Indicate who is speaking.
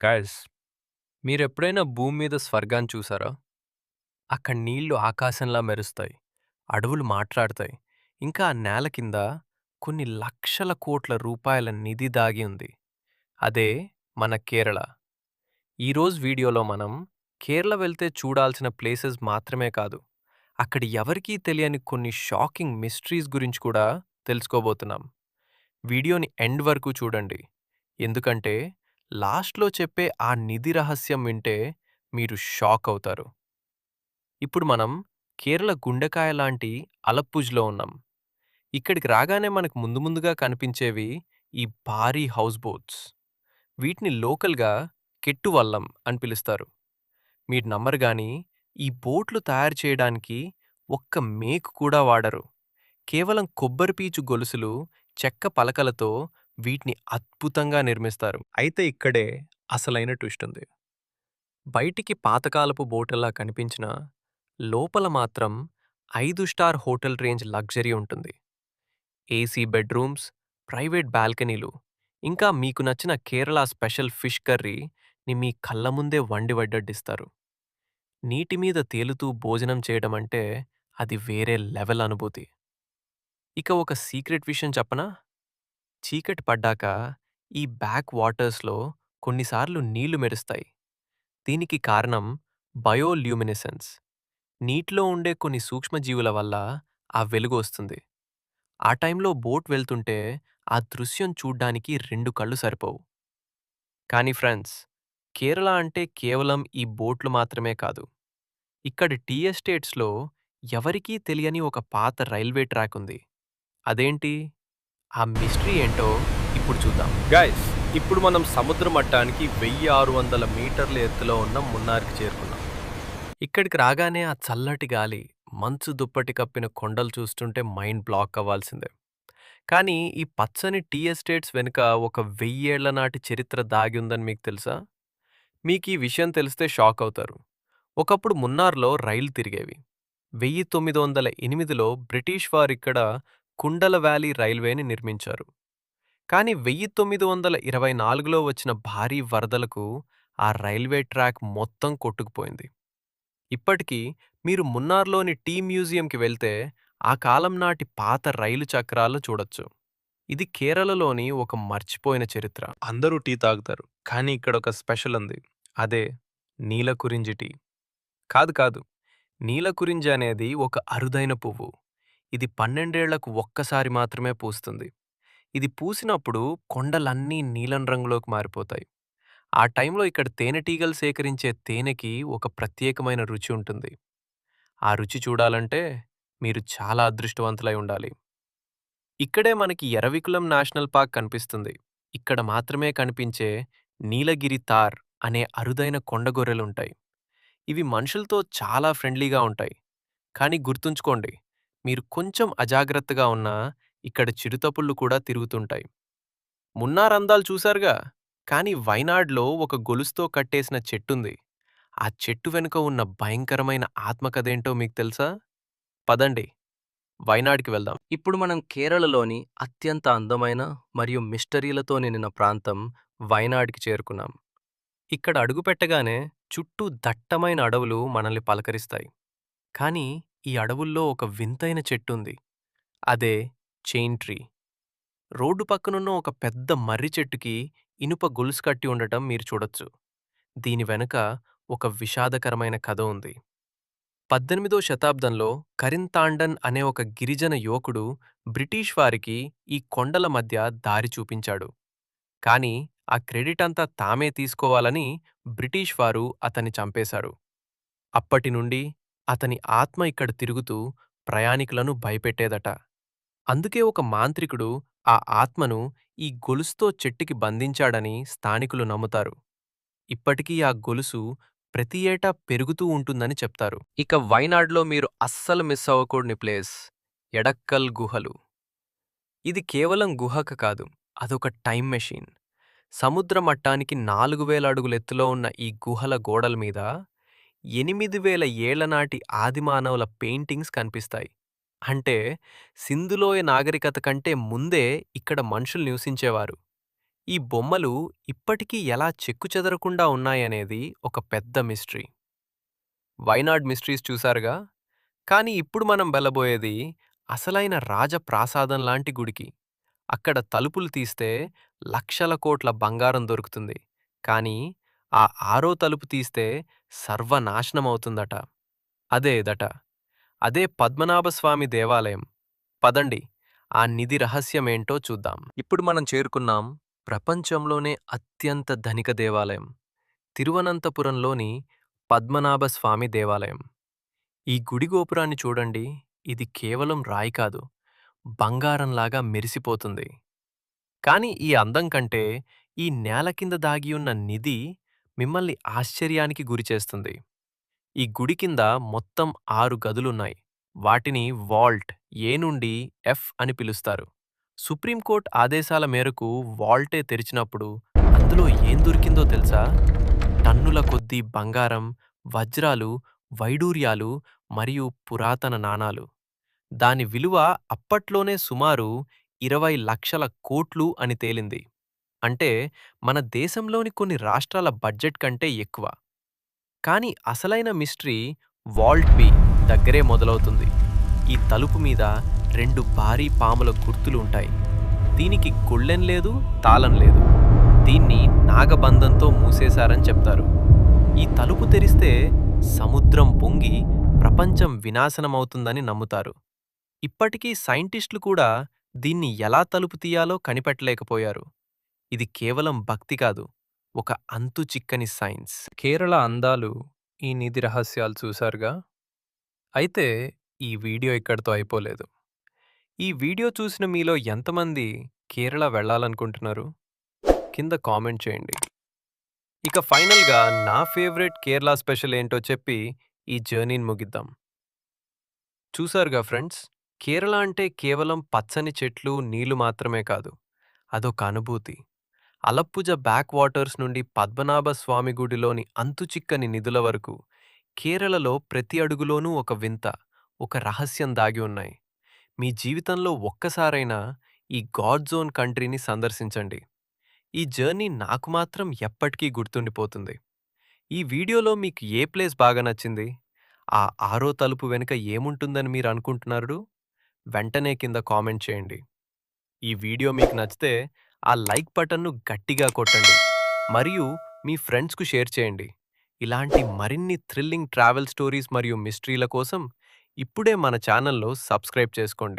Speaker 1: Guys, మీరెప్పుడైనా భూమి మీద స్వర్గాన్ని చూసారా? అక్కడ నీళ్లు ఆకాశంలా మెరుస్తాయి. అడవులు మాట్లాడతాయి. ఇంకా ఆ నేల కింద కొన్ని లక్షల కోట్ల రూపాయల నిధి దాగి ఉంది. అదే మన కేరళ. ఈరోజు వీడియోలో మనం కేరళ వెళ్తే చూడాల్సిన ప్లేసెస్ మాత్రమే కాదు, అక్కడ ఎవరికీ తెలియని కొన్ని షాకింగ్ మిస్టరీస్ గురించి కూడా తెలుసుకోబోతున్నాం. వీడియోని ఎండ్ వరకు చూడండి. ఎందుకంటే లాస్ట్లో చెప్పే ఆ నిధి రహస్యం వింటే మీరు షాక్ అవుతారు. ఇప్పుడు మనం కేరళ గుండెకాయ లాంటి అలప్పుజ్లో ఉన్నాం. ఇక్కడికి రాగానే మనకు ముందుగా కనిపించేవి ఈ భారీ హౌస్ బోట్స్. వీటిని లోకల్గా కెట్టువల్లం అని పిలుస్తారు. మీరు నమ్మరు గాని ఈ బోట్లు తయారు చేయడానికి ఒక్క మేకు కూడా వాడరు. కేవలం కొబ్బరి పీచు గొలుసులు, చెక్క పలకలతో వీటిని అద్భుతంగా నిర్మిస్తారు. అయితే ఇక్కడే అసలైన ట్విస్ట్ ఉంది. బయటికి పాతకాలపు బోటల్లా కనిపించినా లోపల మాత్రం 5 స్టార్ హోటల్ రేంజ్ లగ్జరీ ఉంటుంది. ఏసీ బెడ్రూమ్స్, ప్రైవేట్ బాల్కనీలు, ఇంకా మీకు నచ్చిన కేరళ స్పెషల్ ఫిష్ కర్రీని మీ కళ్ళ ముందే వండి వడ్డిస్తారు. నీటి మీద తేలుతూ భోజనం చేయడం అంటే అది వేరే లెవెల్ అనుభూతి. ఇక ఒక సీక్రెట్ విషయం చెప్పనా? చీకటి పడ్డాక ఈ బ్యాక్ వాటర్స్లో కొన్నిసార్లు నీళ్లు మెరుస్తాయి. దీనికి కారణం బయోల్యూమినెసెన్స్. నీటిలో ఉండే కొన్ని సూక్ష్మజీవుల వల్ల ఆ వెలుగు వస్తుంది. ఆ టైంలో బోట్ వెళ్తుంటే ఆ దృశ్యం చూడ్డానికి 2 కళ్ళు సరిపోవు. కానీ ఫ్రెండ్స్, కేరళ అంటే కేవలం ఈ బోట్లు మాత్రమే కాదు. ఇక్కడి టీ ఎస్టేట్స్లో ఎవరికీ తెలియని ఒక పాత రైల్వే ట్రాక్ ఉంది. అదేంటి? ఆ మిస్టరీ ఏంటో ఇప్పుడు చూద్దాం. గైస్, ఇప్పుడు మనం సముద్ర మట్టానికి 1600 మీటర్ల ఎత్తులో ఉన్న మున్నార్కి చేరుకున్నాం. ఇక్కడికి రాగానే ఆ చల్లటి గాలి, మంచు దుప్పటి కప్పిన కొండలు చూస్తుంటే మైండ్ బ్లాక్ అవ్వాల్సిందే. కానీ ఈ పచ్చని టీ ఎస్టేట్స్ వెనుక ఒక 1000 ఏళ్ల నాటి చరిత్ర దాగి ఉందని మీకు తెలుసా? మీకు ఈ విషయం తెలిస్తే షాక్ అవుతారు. ఒకప్పుడు మున్నార్లో రైలు తిరిగేవి. 1908లో బ్రిటిష్ వారు ఇక్కడ కుండల వ్యాలీ రైల్వేని నిర్మించారు. కానీ 1924లో వచ్చిన భారీ వరదలకు ఆ రైల్వే ట్రాక్ మొత్తం కొట్టుకుపోయింది. ఇప్పటికీ మీరు మున్నార్లోని టీ మ్యూజియంకి వెళ్తే ఆ కాలం నాటి పాత రైలు చక్రాలు చూడొచ్చు. ఇది కేరళలోని ఒక మర్చిపోయిన చరిత్ర. అందరూ టీ తాగుతారు, కానీ ఇక్కడ ఒక స్పెషల్ ఉంది. అదే నీలకురించి టీ. కాదు, నీలకురించి అనేది ఒక అరుదైన పువ్వు. ఇది 12 ఏళ్లకు ఒక్కసారి మాత్రమే పూస్తుంది. ఇది పూసినప్పుడు కొండలన్నీ నీలం రంగులోకి మారిపోతాయి. ఆ టైంలో ఇక్కడ తేనెటీగలు సేకరించే తేనెకి ఒక ప్రత్యేకమైన రుచి ఉంటుంది. ఆ రుచి చూడాలంటే మీరు చాలా అదృష్టవంతులై ఉండాలి. ఇక్కడే మనకి ఎరవికులం నేషనల్ పార్క్ కనిపిస్తుంది. ఇక్కడ మాత్రమే కనిపించే నీలగిరి తార్ అనే అరుదైన కొండగొర్రెలుంటాయి. ఇవి మనుషులతో చాలా ఫ్రెండ్లీగా ఉంటాయి. కానీ గుర్తుంచుకోండి, మీరు కొంచెం అజాగ్రత్తగా ఉన్నా ఇక్కడ చిరుతపుళ్ళు కూడా తిరుగుతుంటాయి. మున్నార్ అందాలు చూశారుగా, కానీ వైనాడ్‌లో ఒక గొలుసుతో కట్టేసిన చెట్టుంది. ఆ చెట్టు వెనుక ఉన్న భయంకరమైన ఆత్మకథేంటో మీకు తెలుసా? పదండి, వైనాడ్‌కి వెళ్దాం. ఇప్పుడు మనం కేరళలోని అత్యంత అందమైన మరియు మిస్టరీలతో నిండిన ప్రాంతం వైనాడ్‌కి చేరుకున్నాం. ఇక్కడ అడుగుపెట్టగానే చుట్టూ దట్టమైన అడవులు మనల్ని పలకరిస్తాయి. కానీ ఈ అడవుల్లో ఒక వింతైన చెట్టుంది. అదే చైన్ ట్రీ. రోడ్డు పక్కనున్న ఒక పెద్ద మర్రి చెట్టుకి ఇనుప గొలుసు కట్టి ఉండటం మీరు చూడొచ్చు. దీని వెనుక ఒక విషాదకరమైన కథ ఉంది. 18వ శతాబ్దంలో కరింతాండన్ అనే ఒక గిరిజన యువకుడు బ్రిటిష్ వారికి ఈ కొండల మధ్య దారి చూపించాడు. కానీ ఆ క్రెడిట్ అంతా తామే తీసుకోవాలని బ్రిటిష్ వారు అతన్ని చంపేశారు. అప్పటి నుండి అతని ఆత్మ ఇక్కడ తిరుగుతూ ప్రయాణికులను భయపెట్టేదట. అందుకే ఒక మాంత్రికుడు ఆ ఆత్మను ఈ గొలుసుతో చెట్టుకి బంధించాడని స్థానికులు నమ్ముతారు. ఇప్పటికీ ఆ గొలుసు ప్రతి ఏటా పెరుగుతూ ఉంటుందని చెప్తారు. ఇక వైనాడ్‌లో మీరు అస్సలు మిస్ అవ్వకూడని ప్లేస్ ఎడక్కల్ గుహలు. ఇది కేవలం గుహక కాదు, అదొక టైమ్ మెషిన్. సముద్ర మట్టానికి 4000 అడుగుల ఎత్తులో ఉన్న ఈ గుహల గోడల మీద 8000 ఏళ్ల నాటి ఆదిమానవుల పెయింటింగ్స్ కనిపిస్తాయి. అంటే సింధులోయ నాగరికత కంటే ముందే ఇక్కడ మనుషులు నివసించేవారు. ఈ బొమ్మలు ఇప్పటికీ ఎలా చెక్కుచెదరకుండా ఉన్నాయనేది ఒక పెద్ద మిస్టరీ. వైనాడ్ మిస్టరీస్ చూసారుగా? కానీ ఇప్పుడు మనం వెళ్ళబోయేది అసలైన రాజప్రాసాదం లాంటి గుడికి. అక్కడ తలుపులు తీస్తే లక్షల కోట్ల బంగారం దొరుకుతుంది. కానీ ఆ ఆరో తలుపు తీస్తే సర్వనాశనమవుతుందట. అదేదట. అదే పద్మనాభస్వామి దేవాలయం. పదండి, ఆ నిధి రహస్యమేంటో చూద్దాం. ఇప్పుడు మనం చేరుకున్నాం ప్రపంచంలోనే అత్యంత ధనిక దేవాలయం, తిరువనంతపురంలోని పద్మనాభస్వామి దేవాలయం. ఈ గుడి గోపురాన్ని చూడండి. ఇది కేవలం రాయి కాదు, బంగారంలాగా మెరిసిపోతుంది. కానీ ఈ అందం కంటే ఈ నేల కింద దాగి ఉన్న నిధి మిమ్మల్ని ఆశ్చర్యానికి గురిచేస్తుంది. ఈ గుడి కింద మొత్తం 6 గదులున్నాయి. వాటిని వాల్ట్ ఏ నుండి ఎఫ్ అని పిలుస్తారు. సుప్రీంకోర్టు ఆదేశాల మేరకు వాల్టే తెరిచినప్పుడు అందులో ఏం దొరికిందో తెలుసా? టన్నుల కొద్దీ బంగారం, వజ్రాలు, వైడూర్యాలు మరియు పురాతన నాణాలు. దాని విలువ అప్పట్లోనే సుమారు 20 లక్షల కోట్లు అని తేలింది. అంటే మన దేశంలోని కొన్ని రాష్ట్రాల బడ్జెట్ కంటే ఎక్కువ. కానీ అసలైన మిస్టరీ వాల్ట్ బి దగ్గరే మొదలవుతుంది. ఈ తలుపు మీద 2 భారీ పాముల గుర్తులు ఉంటాయి. దీనికి గొళ్ళెం లేదు, తాళం లేదు. దీన్ని నాగబంధంతో మూసేశారని చెప్తారు. ఈ తలుపు తెరిస్తే సముద్రం పొంగి ప్రపంచం వినాశనమవుతుందని నమ్ముతారు. ఇప్పటికీ సైంటిస్టులు కూడా దీన్ని ఎలా తలుపు తీయాలో కనిపెట్టలేకపోయారు. ఇది కేవలం భక్తి కాదు, ఒక అంతు చిక్కని సైన్స్. కేరళ అందాలు, ఈ నిధి రహస్యాలు చూశారుగా? అయితే ఈ వీడియో ఇక్కడితో అయిపోలేదు. ఈ వీడియో చూసిన మీలో ఎంతమంది కేరళ వెళ్ళాలనుకుంటున్నారు? కింద కామెంట్ చేయండి. ఇక ఫైనల్గా నా ఫేవరెట్ కేరళ స్పెషల్ ఏంటో చెప్పి ఈ జర్నీని ముగిద్దాం. చూసారుగా ఫ్రెండ్స్, కేరళ అంటే కేవలం పచ్చని చెట్లు, నీళ్లు మాత్రమే కాదు. అదొక అనుభూతి. అలప్పుజ బ్యాక్ వాటర్స్ నుండి పద్మనాభ స్వామి గుడిలోని అంతుచిక్కని నిధుల వరకు కేరళలో ప్రతి అడుగులోనూ ఒక వింత, ఒక రహస్యం దాగి ఉన్నాయి. మీ జీవితంలో ఒక్కసారైనా ఈ గాడ్ జోన్ కంట్రీని సందర్శించండి. ఈ జర్నీ నాకు మాత్రం ఎప్పటికీ గుర్తుండిపోతుంది. ఈ వీడియోలో మీకు ఏ ప్లేస్ బాగా నచ్చింది? ఆ ఆరో తలుపు వెనుక ఏముంటుందని మీరు అనుకుంటున్నారు? వెంటనే కింద కామెంట్ చేయండి. ఈ వీడియో మీకు నచ్చితే ఆ లైక్ బటన్ను గట్టిగా కొట్టండి. మరియు మీ ఫ్రెండ్స్‌కు షేర్ చేయండి. ఇలాంటి మరిన్ని థ్రిల్లింగ్ ట్రావెల్ స్టోరీస్ మరియు మిస్టరీల కోసం ఇప్పుడే మన ఛానల్‌లో సబ్స్క్రైబ్ చేసుకోండి.